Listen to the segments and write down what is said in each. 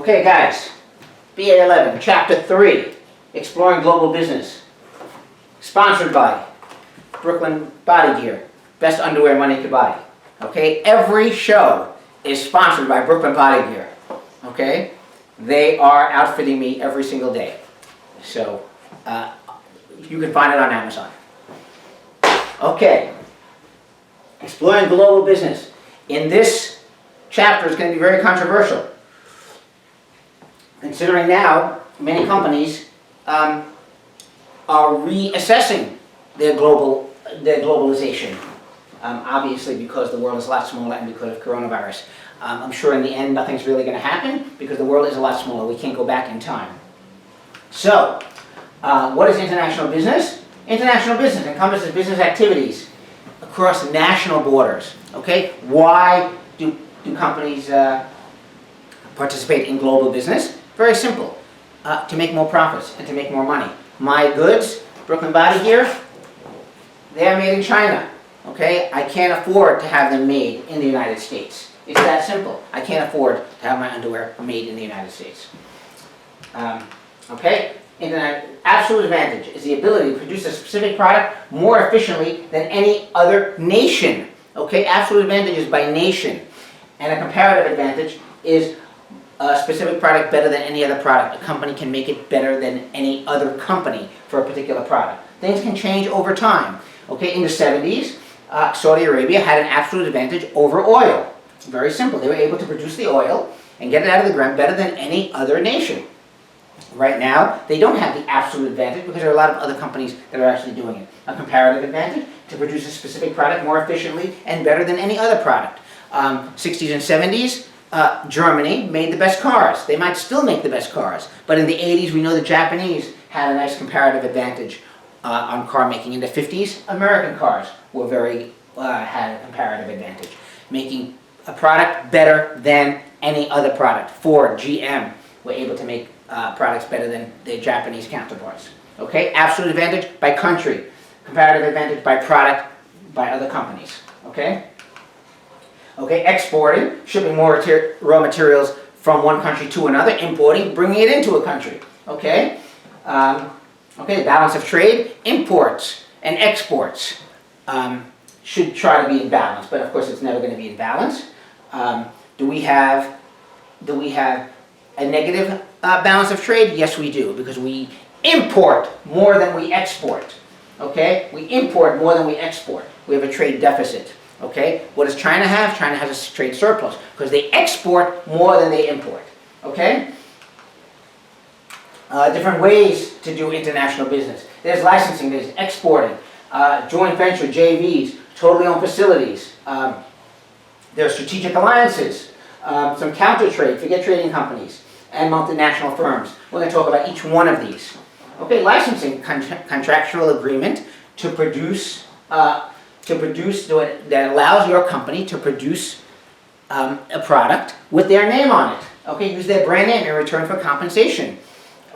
Okay, guys, BA11, Chapter 3, Exploring Global Business. Sponsored by Brooklyn Body Gear, best underwear money could buy. Okay, every show is sponsored by Brooklyn Body Gear. Okay, they are outfitting me every single day. So, you can find it on Amazon. Okay, exploring global business. In this chapter, it's going to be very controversial. Considering now, many companies are reassessing their globalization. Obviously, because the world is a lot smaller and because of coronavirus. I'm sure in the end, nothing's really going to happen because the world is a lot smaller. We can't go back in time. So, what is international business? International business encompasses business activities across national borders. Okay, why do companies participate in global business? Very simple, to make more profits and to make more money. My goods, Brooklyn Body Gear, they are made in China. Okay, I can't afford to have them made in the United States. It's that simple. I can't afford to have my underwear made in the United States. Okay, absolute advantage is the ability to produce a specific product more efficiently than any other nation. Okay, absolute advantage is by nation, and a comparative advantage is a specific product better than any other product. A company can make it better than any other company for a particular product. Things can change over time. Okay, in the 70s, Saudi Arabia had an absolute advantage over oil. Very simple. They were able to produce the oil and get it out of the ground better than any other nation. Right now, they don't have the absolute advantage because there are a lot of other companies that are actually doing it. A comparative advantage to produce a specific product more efficiently and better than any other product. 60s and 70s, Germany made the best cars. They might still make the best cars, but in the 80s, we know the Japanese had a nice comparative advantage on car making. In the 50s, American cars were had a comparative advantage, making a product better than any other product. Ford, GM were able to make products better than their Japanese counterparts. Okay, absolute advantage by country, comparative advantage by product by other companies. Okay. Okay, exporting, shipping more raw materials from one country to another, importing, bringing it into a country. Okay. Okay, the balance of trade, imports and exports should try to be in balance, but of course it's never going to be in balance. Do we have a negative balance of trade? Yes, we do, because we import more than we export. Okay, we import more than we export. We have a trade deficit. Okay, what does China have? China has a trade surplus because they export more than they import. Okay. Different ways to do international business. There's licensing, there's exporting, joint venture, JVs, totally owned facilities. There are strategic alliances, some counter trade, forget trading companies, and multinational firms. We're going to talk about each one of these. Okay, licensing, contractual agreement to produce, that allows your company to produce a product with their name on it. Okay, use their brand name in return for compensation.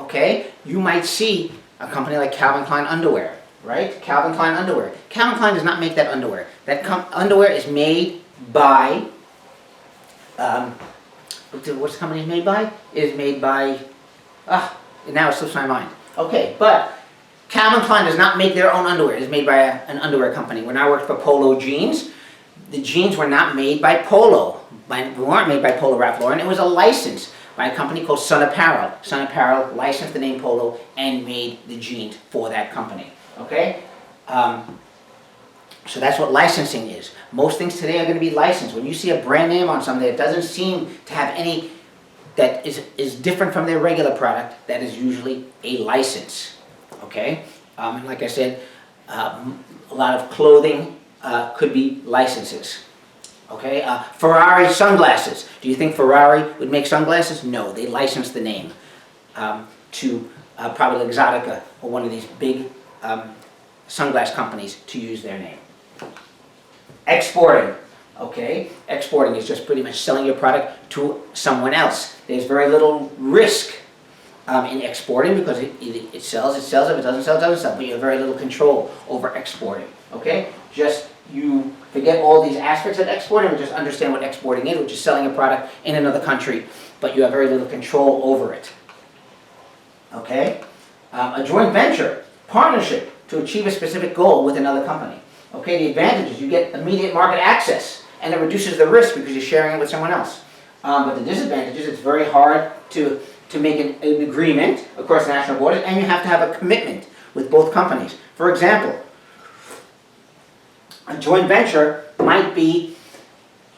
Okay, you might see a company like Calvin Klein Underwear, right? Calvin Klein Underwear. Calvin Klein does not make that underwear. That underwear is made by, what's the company made by? It is made by, now it slips my mind. Okay, but Calvin Klein does not make their own underwear. It is made by an underwear company. When I worked for Polo Jeans, the jeans were not made by Polo. They weren't made by Polo Ralph Lauren. It was a license by a company called Sun Apparel. Sun Apparel licensed the name Polo and made the jeans for that company. Okay? So that's what licensing is. Most things today are going to be licensed. When you see a brand name on something that doesn't seem to have any, that is different from their regular product, that is usually a license. Okay? And like I said, a lot of clothing could be licenses. Okay, Ferrari sunglasses. Do you think Ferrari would make sunglasses? No, they licensed the name to probably Exotica or one of these big sunglass companies to use their name. Exporting. Okay, exporting is just pretty much selling your product to someone else. There's very little risk in exporting because it sells. If it doesn't sell, it doesn't sell. But you have very little control over exporting. Okay, just you Forget all these aspects of exporting and just understand what exporting is, which is selling a product in another country, but you have very little control over it. Okay? A joint venture, partnership to achieve a specific goal with another company. Okay, the advantage is you get immediate market access, and it reduces the risk because you're sharing it with someone else. But the disadvantage is it's very hard to make an agreement across national borders, and you have to have a commitment with both companies. For example, a joint venture might be,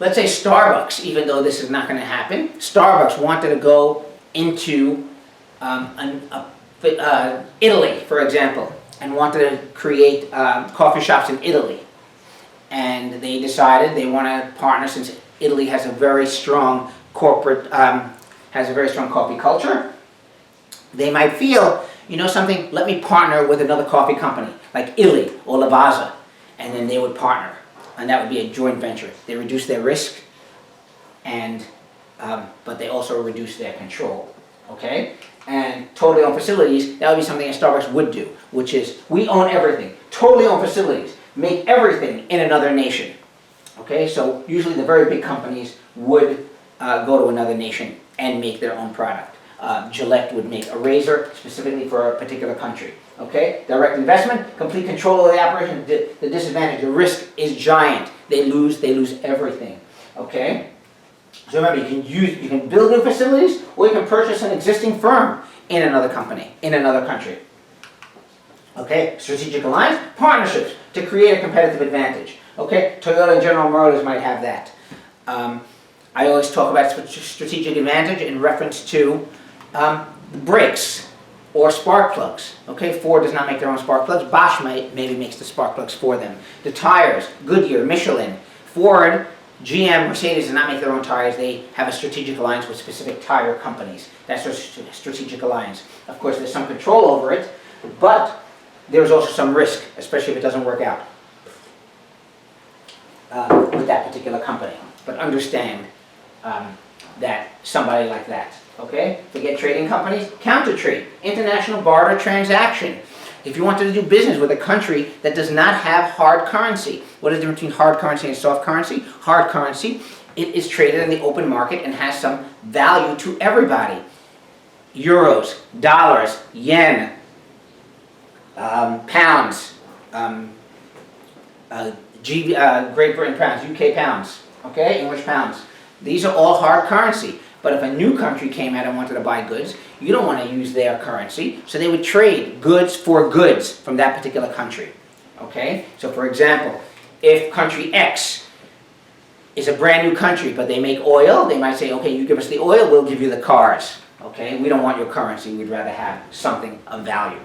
let's say Starbucks, even though this is not going to happen. Starbucks wanted to go into Italy, for example, and wanted to create coffee shops in Italy. And they decided they want to partner, since Italy has a very strong corporate, has a very strong coffee culture. They might feel, you know something, let me partner with another coffee company, like Italy or Lavazza, and then they would partner. And that would be a joint venture. They reduce their risk, and but they also reduce their control. Okay? And totally owned facilities, that would be something that Starbucks would do, which is we own everything, totally owned facilities, make everything in another nation. Okay, so usually the very big companies would go to another nation and make their own product. Gillette would make a razor specifically for a particular country. Okay, direct investment, complete control of the operation. The disadvantage, the risk is giant. They lose everything. Okay. So remember, you can build new facilities, or you can purchase an existing firm in another company, in another country. Okay, strategic alliance, partnerships to create a competitive advantage. Okay, Toyota and General Motors might have that. I always talk about strategic advantage in reference to brakes or spark plugs. Okay, Ford does not make their own spark plugs. Bosch maybe makes the spark plugs for them. The tires, Goodyear, Michelin, Ford, GM, Mercedes does not make their own tires. They have a strategic alliance with specific tire companies. That's their strategic alliance. Of course, there's some control over it, but there's also some risk, especially if it doesn't work out with that particular company. But understand that somebody like that, okay? Forget trading companies, counter trade, international barter transaction. If you wanted to do business with a country that does not have hard currency, what is the difference between hard currency and soft currency? Hard currency, it is traded in the open market and has some value to everybody. Euros, dollars, yen, pounds, Great Britain pounds, UK pounds, okay, English pounds. These are all hard currency. But if a new country came out and wanted to buy goods, you don't want to use their currency, so they would trade goods for goods from that particular country. Okay? So for example, if country X is a brand new country, but they make oil, they might say, okay, you give us the oil, we'll give you the cars. Okay? We don't want your currency, we'd rather have something of value.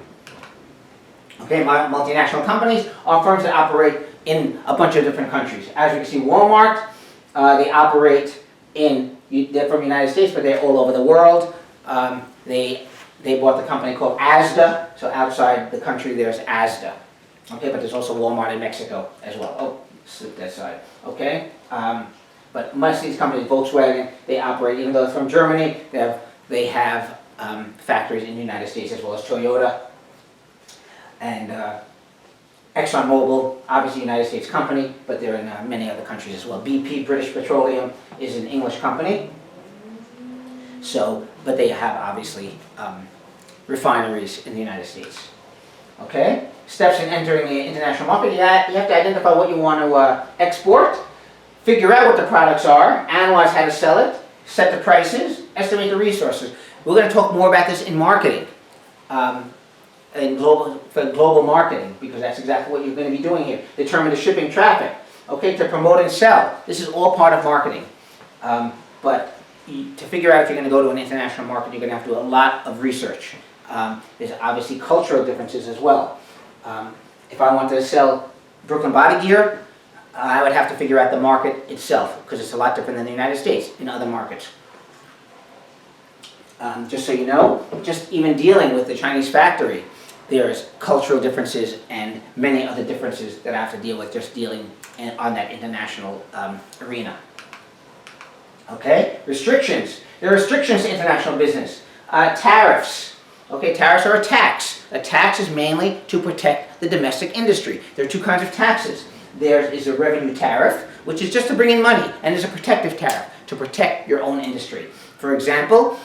Okay, multinational companies are firms that operate in a bunch of different countries. As you can see, Walmart, they operate they're from the United States, but they're all over the world. They bought the company called Asda, so outside the country there's Asda. Okay, but there's also Walmart in Mexico as well. Oh, slip that side. Okay, but most of these companies, Volkswagen, they operate, even though it's from Germany, they have factories in the United States, as well as Toyota and ExxonMobil, obviously a United States company, but they're in many other countries as well. BP, British Petroleum, is an English company. So, but they have obviously refineries in the United States. Okay? Steps in entering the international market. You have to identify what you want to export, figure out what the products are, analyze how to sell it, set the prices, estimate the resources. We're going to talk more about this in marketing. For global marketing, because that's exactly what you're going to be doing here. Determine the shipping traffic, okay, to promote and sell. This is all part of marketing. But to figure out if you're going to go to an international market, you're going to have to do a lot of research. There's obviously cultural differences as well. If I wanted to sell Brooklyn body gear, I would have to figure out the market itself, because it's a lot different than the United States in other markets. Just so you know, just even dealing with the Chinese factory, there's cultural differences and many other differences that I have to deal with just dealing on that international arena. Okay, restrictions. There are restrictions to international business. Tariffs. Okay, tariffs are a tax. A tax is mainly to protect the domestic industry. There are two kinds of taxes. There is a revenue tariff, which is just to bring in money, and there's a protective tariff to protect your own industry. For example,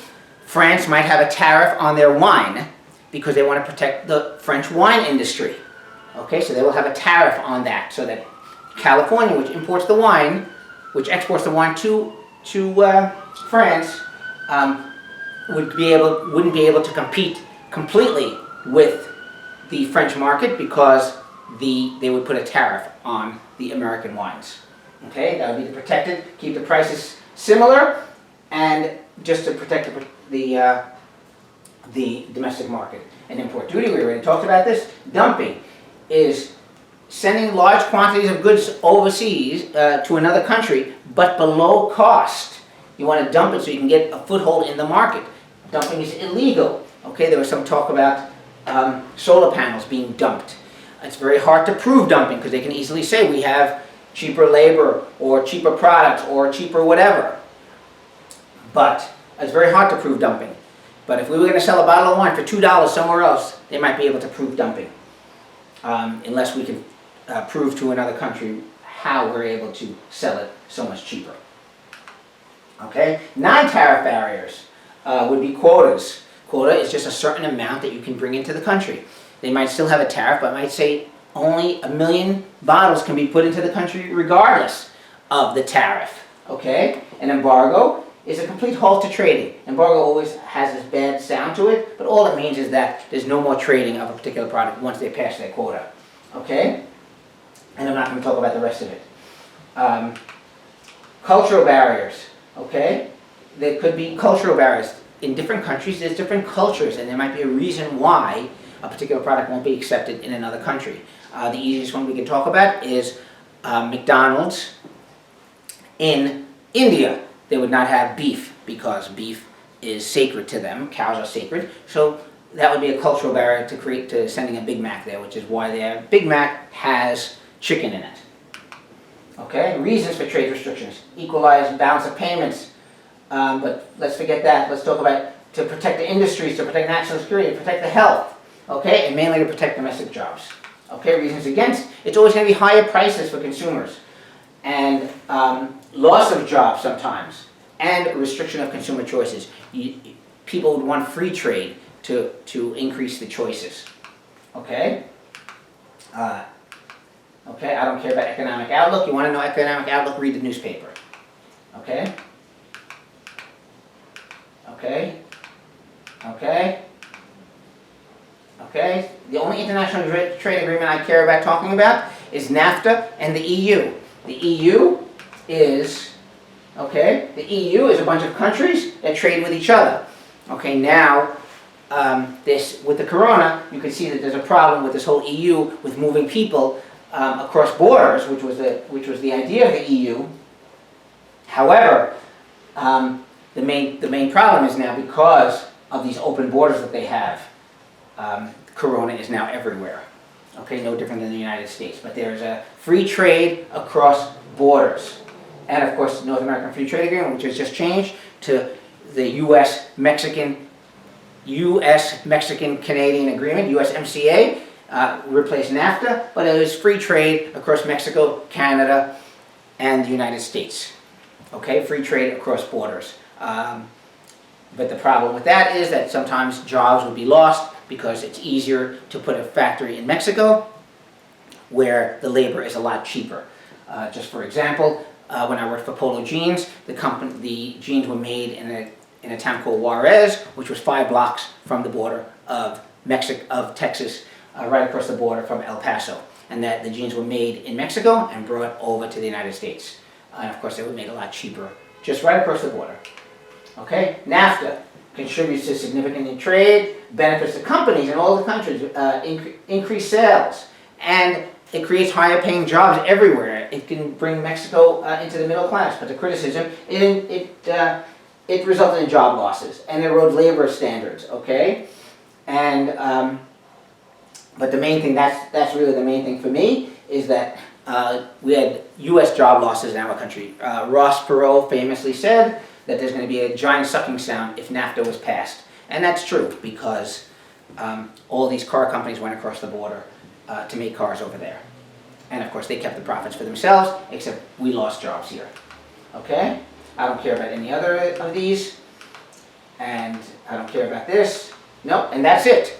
France might have a tariff on their wine because they want to protect the French wine industry. Okay, so they will have a tariff on that, so that California, which imports the wine, which exports the wine to France, wouldn't be able to compete completely with the French market because they would put a tariff on the American wines. Okay, that would be to protect it, keep the prices similar, and just to protect the domestic market. And import duty, we already talked about this. Dumping is sending large quantities of goods overseas to another country, but below cost. You want to dump it so you can get a foothold in the market. Dumping is illegal. Okay, there was some talk about solar panels being dumped. It's very hard to prove dumping because they can easily say we have cheaper labor or cheaper products or cheaper whatever. But it's very hard to prove dumping. But if we were going to sell a bottle of wine for $2 somewhere else, they might be able to prove dumping. Unless we can prove to another country how we're able to sell it so much cheaper. Okay? Non-tariff barriers would be quotas. Quota is just a certain amount that you can bring into the country. They might still have a tariff, but might say only 1 million bottles can be put into the country regardless of the tariff. Okay? An embargo is a complete halt to trading. Embargo always has this bad sound to it, but all it means is that there's no more trading of a particular product once they pass their quota. Okay? And I'm not going to talk about the rest of it. Cultural barriers. Okay? There could be cultural barriers. In different countries, there's different cultures, and there might be a reason why a particular product won't be accepted in another country. The easiest one we can talk about is McDonald's in India. They would not have beef because beef is sacred to them. Cows are sacred. So that would be a cultural barrier to sending a Big Mac there, which is why their Big Mac has chicken in it. Okay, reasons for trade restrictions. Equalize balance of payments. But let's forget that. Let's talk about to protect the industries, to protect national security, to protect the health. Okay, and mainly to protect domestic jobs. Okay, reasons against. It's always going to be higher prices for consumers. And loss of jobs sometimes, and restriction of consumer choices. People would want free trade to increase the choices. Okay? Okay, I don't care about economic outlook. You want to know economic outlook, read the newspaper. Okay? Okay? Okay? Okay? The only international trade agreement I care about talking about is NAFTA and the EU. The EU is, okay, the EU is a bunch of countries that trade with each other. Okay, now, with the corona, you can see that there's a problem with this whole EU with moving people across borders, which was the idea of the EU. However, the main problem is now because of these open borders that they have. Corona is now everywhere. Okay, no different than the United States. But there's a free trade across borders. And of course, the North American Free Trade Agreement, which has just changed to the U.S.-Mexican Canadian Agreement, USMCA, replaced NAFTA, but it was free trade across Mexico, Canada, and the United States. Okay, free trade across borders. But the problem with that is that sometimes jobs would be lost because it's easier to put a factory in Mexico where the labor is a lot cheaper. Just for example, when I worked for Polo Jeans, the jeans were made in a town called Juarez, which was 5 blocks from the border of Texas, right across the border from El Paso. And that the jeans were made in Mexico and brought over to the United States. And of course, they were made a lot cheaper, just right across the border. Okay, NAFTA contributes to significant trade, benefits the companies in all the countries, increase sales, and it creates higher paying jobs everywhere. It can bring Mexico into the middle class, but the criticism, it resulted in job losses and erode labor standards, okay? And, but the main thing, that's really the main thing for me, is that we had U.S. job losses in our country. Ross Perot famously said that there's going to be a giant sucking sound if NAFTA was passed. And that's true, because all these car companies went across the border to make cars over there. And of course, they kept the profits for themselves, except we lost jobs here. Okay? I don't care about any other of these. And I don't care about this. Nope, and that's it.